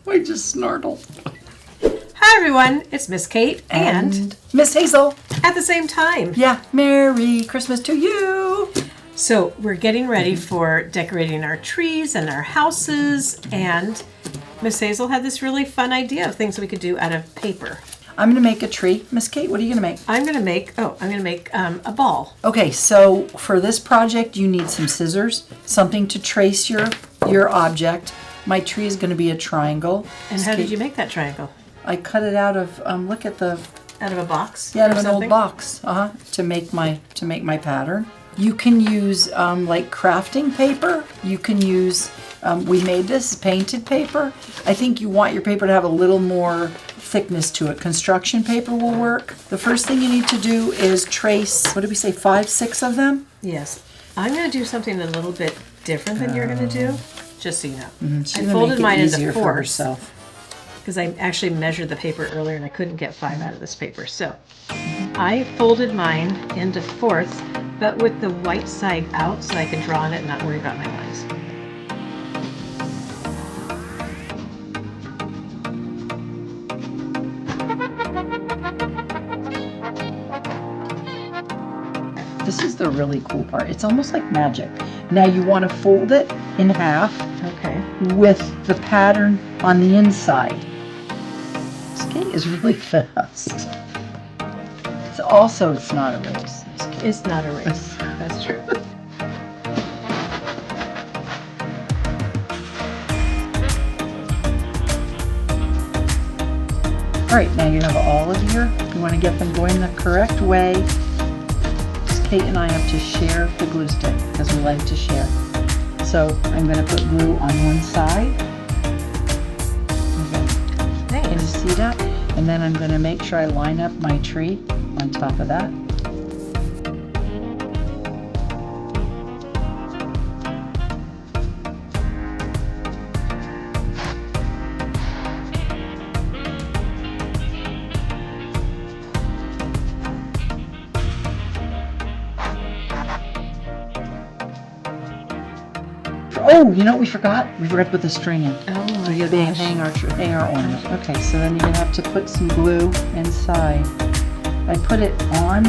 I just snartled. Hi everyone, it's Miss Kate and Miss Hazel. at the same time. Yeah, Merry Christmas to you. So we're getting ready for decorating our trees and our houses, and Miss Hazel had this really fun idea of things we could do out of paper. I'm going to make a tree. Miss Kate, what are you going to make? I'm going to make a ball. Okay, so for this project, you need some scissors, something to trace your object. My tree is going to be a triangle. And how did you make that triangle? I cut it out of look at the Out of a box? out of an old box. To make my pattern. You can use like crafting paper. You can use we made this painted paper. I think you want your paper to have a little more thickness to it. Construction paper will work. The first thing you need to do is trace, what did we say, 5, 6 of them? Yes. I'm going to do something a little bit different than you're going to do, just so you know. She's I gonna folded make it mine into easier for fours herself. because I actually measured the paper earlier and I couldn't get 5 out of this paper. So I folded mine into fourths, but with the white side out so I could draw on it and not worry about my lines. This is the really cool part. It's almost like magic. Now you want to fold it in half. Okay. With the pattern on the inside. This cake is really fast. It's not a race. It's not a race. That's true. All right, now you have all of you want to get them going the correct way. Just Kate and I have to share the glue stick because we like to share. So I'm going to put glue on one side. Okay. Can you see that? And then I'm going to make sure I line up my tree on top of that. Oh, you know what we forgot? We forgot to put the string in. Oh So my you're gosh. hang our ornament. Okay, so then you're gonna have to put some glue inside. I put it on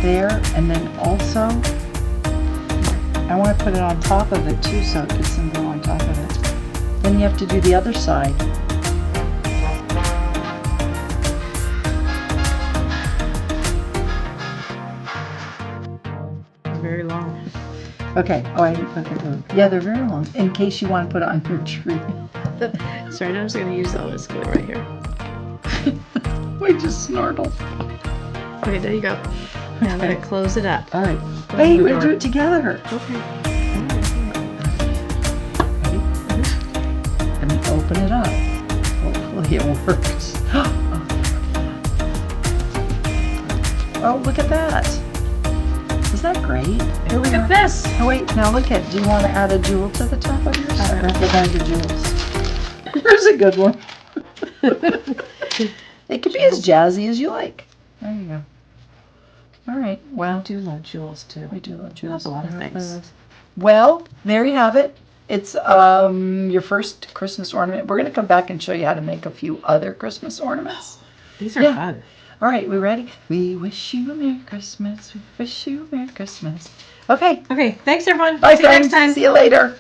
there, and then also I want to put it on top of it too, so it gets some glue on top of it. Then you have to do the other side. Very long. Okay. Oh, I didn't put the glue. Yeah, they're very long. In case you want to put it on your tree. Sorry, I'm just going to use all this glue right here. I just snartled. Okay, there you go. Now I'm going to close it up. All right. Wait, we're gonna do it together. Okay. Let me open it up. Hopefully it works. Oh, look at that. Isn't that great? Here we go. This. Oh, wait, now look at, do you want to add a jewel to the top of yours? Or the bag of jewels? Here's a good one. It could be as jazzy as you like. There you go. All right, well. I do love jewels too. We do love jewels. That's a lot of things. Well, there you have it. It's your first Christmas ornament. We're going to come back and show you how to make a few other Christmas ornaments. These are fun. All right, we ready? We wish you a Merry Christmas. We wish you a Merry Christmas. Okay. Okay, thanks everyone. Bye, See you friends. next time. See you later.